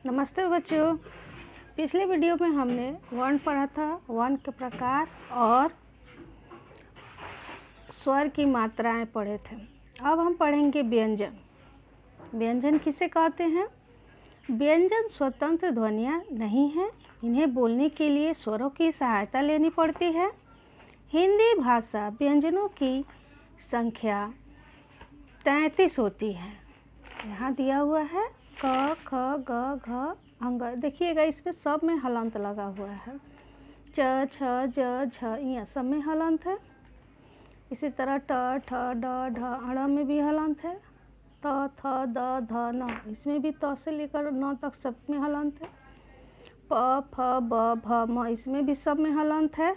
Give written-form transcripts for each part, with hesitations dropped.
नमस्ते बच्चों। पिछले वीडियो में हमने वर्ण पढ़ा था, वर्ण के प्रकार और स्वर की मात्राएं पढ़े थे। अब हम पढ़ेंगे व्यंजन। व्यंजन किसे कहते हैं? व्यंजन स्वतंत्र ध्वनियाँ नहीं हैं, इन्हें बोलने के लिए स्वरों की सहायता लेनी पड़ती है। हिंदी भाषा व्यंजनों की संख्या 33 होती है। यहाँ दिया हुआ है क, ख, ग, घ, अंग। देखिएगा इसमें सब में हलंत लगा हुआ है। च, छ, ज, झ, य सब में हलंत है। इसी तरह ट, ठ, ड, ढ, अड़ में भी हलंत है। त, थ, द, ध, न, इसमें भी त से लेकर न तक सब में हलंत है। प, फ, ब, भ, म, इसमें भी सब में हलंत है।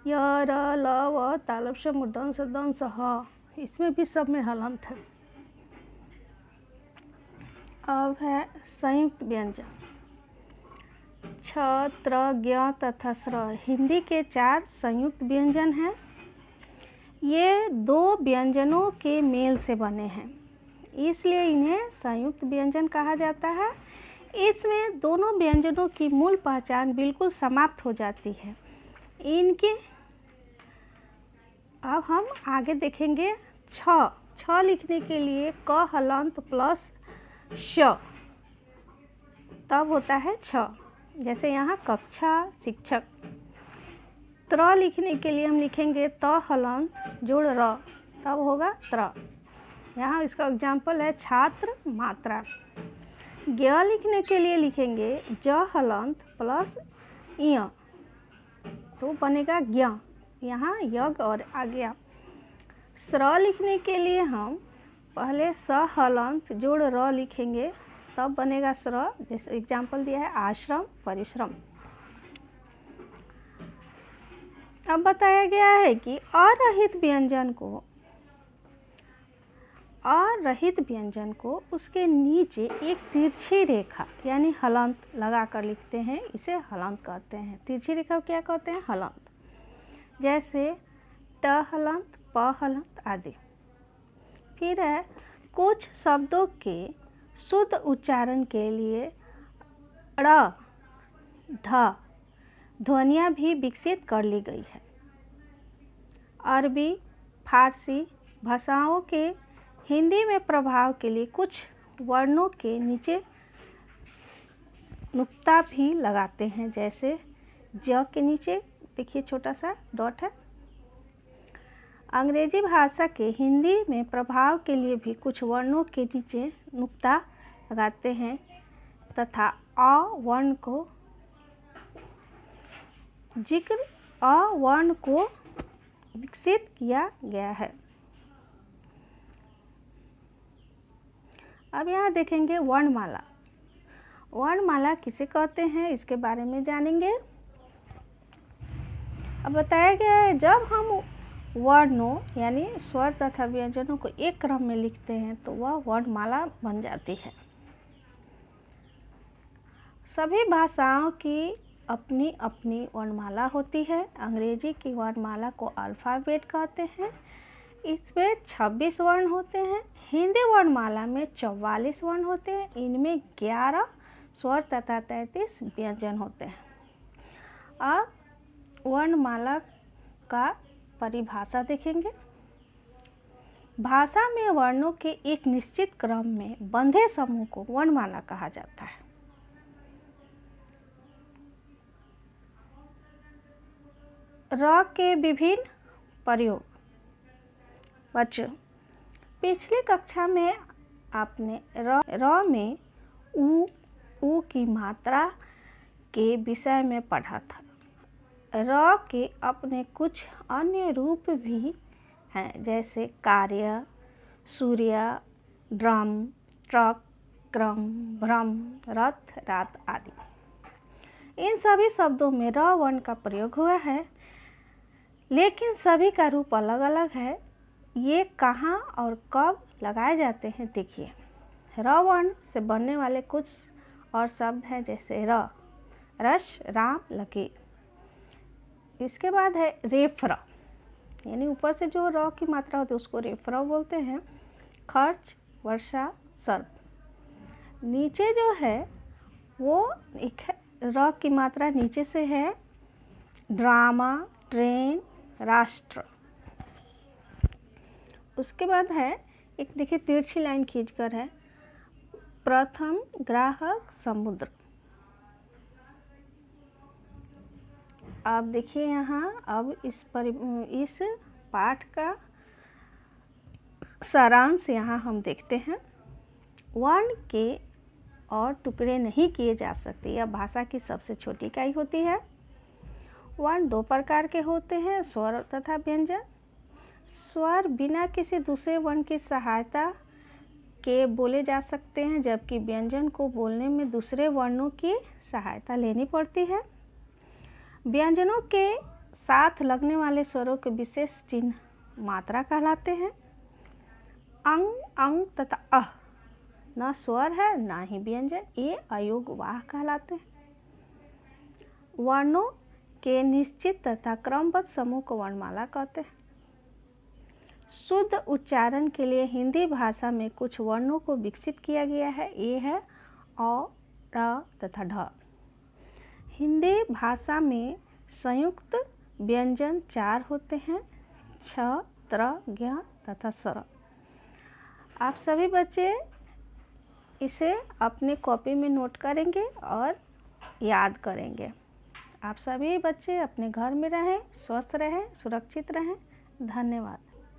य, र, ल, व, तालव्य श, मूर्धन्य ष, दंश, ह, इसमें भी सब में हलंत है। अब है संयुक्त व्यंजन। छ, त्र, ज्ञ तथा स्र हिंदी के 4 संयुक्त व्यंजन हैं। ये 2 व्यंजनों के मेल से बने हैं, इसलिए इन्हें संयुक्त व्यंजन कहा जाता है। इसमें दोनों व्यंजनों की मूल पहचान बिल्कुल समाप्त हो जाती है। इनके अब हम आगे देखेंगे। छ लिखने के लिए क हलंत प्लस श तब होता है छ, जैसे यहाँ कक्षा, शिक्षक। त्र लिखने के लिए हम लिखेंगे त हलंत जोड़ र, तब होगा त्र। यहाँ इसका एग्जाम्पल है छात्र, मात्रा। ज्ञ लिखने के लिए लिखेंगे ज हलंत प्लस य, तो बनेगा ज्ञ। यहाँ यज्ञ और आज्ञा। स्र लिखने के लिए हम पहले स हलंत जोड़ र लिखेंगे, तब बनेगा स्र। जैसे एग्जाम्पल दिया है आश्रम, परिश्रम। अब बताया गया है कि अरहित व्यंजन को उसके नीचे एक तिरछी रेखा यानी हलंत लगा कर लिखते हैं, इसे हलंत कहते हैं। तिरछी रेखा को क्या कहते हैं? हलंत। जैसे ट हलंत, प हलंत आदि। फिर है कुछ शब्दों के शुद्ध उच्चारण के लिए ड़, ढ ध्वनियाँ भी विकसित कर ली गई है। अरबी, फारसी भाषाओं के हिंदी में प्रभाव के लिए कुछ वर्णों के नीचे नुक्ता भी लगाते हैं, जैसे ज के नीचे देखिए छोटा सा डॉट है। अंग्रेजी भाषा के हिंदी में प्रभाव के लिए भी कुछ वर्णों के नीचे नुक्ता लगाते हैं तथा अ वर्ण को विकसित किया गया है। अब यहाँ देखेंगे वर्णमाला। वर्णमाला किसे कहते हैं, इसके बारे में जानेंगे। अब बताया गया है जब हम वर्णों यानी स्वर तथा व्यंजनों को एक क्रम में लिखते हैं तो वह वर्णमाला बन जाती है। सभी भाषाओं की अपनी अपनी वर्णमाला होती है। अंग्रेजी की वर्णमाला को अल्फ़ाबेट कहते हैं, इसमें 26 वर्ण होते हैं। हिंदी वर्णमाला में 44 वर्ण होते हैं, इनमें 11 स्वर तथा 33 व्यंजन होते हैं। अब वर्णमाला का परिभाषा देखेंगे। भाषा में वर्णों के एक निश्चित क्रम में बंधे समूह को वर्णमाला कहा जाता है। र के विभिन्न प्रयोग। बच्चों, पिछली कक्षा में आपने र में उ की मात्रा के विषय में पढ़ा था। र के अपने कुछ अन्य रूप भी हैं, जैसे कार्य, सूर्य, ड्रम, ट्रक, क्रम, भ्रम, रथ, रात आदि। इन सभी शब्दों में र वर्ण का प्रयोग हुआ है, लेकिन सभी का रूप अलग अलग है। ये कहाँ और कब लगाए जाते हैं देखिए। र वर्ण से बनने वाले कुछ और शब्द हैं, जैसे रश, राम, लकीर। इसके बाद है रेफर, यानी ऊपर से जो र की मात्रा होती है उसको रेफर बोलते हैं। खर्च, वर्षा, सर्प। नीचे जो है वो एक है, र की मात्रा नीचे से है, ड्रामा, ट्रेन, राष्ट्र। उसके बाद है एक, देखिए तिरछी लाइन खींचकर है, प्रथम ग्राहक समुद्र। आप देखिए यहाँ, अब इस पाठ का सारांश यहाँ हम देखते हैं। वर्ण के और टुकड़े नहीं किए जा सकते, यह भाषा की सबसे छोटी इकाई होती है। वर्ण दो प्रकार के होते हैं, स्वर तथा व्यंजन। स्वर बिना किसी दूसरे वर्ण की सहायता के बोले जा सकते हैं, जबकि व्यंजन को बोलने में दूसरे वर्णों की सहायता लेनी पड़ती है। व्यंजनों के साथ लगने वाले स्वरों के विशेष चिन्ह मात्रा कहलाते हैं। अंग, अंग तथा अह न स्वर है ना ही व्यंजन, ये अयोग वाह कहलाते हैं। वर्णों के निश्चित तथा क्रमबद्ध समूह को वर्णमाला कहते हैं। शुद्ध उच्चारण के लिए हिंदी भाषा में कुछ वर्णों को विकसित किया गया है, ये है अ, र तथा ढ। हिंदी भाषा में संयुक्त व्यंजन 4 होते हैं, छ, त्र, ज्ञ तथा स्वर। आप सभी बच्चे इसे अपने कॉपी में नोट करेंगे और याद करेंगे। आप सभी बच्चे अपने घर में रहें, स्वस्थ रहें, सुरक्षित रहें। धन्यवाद।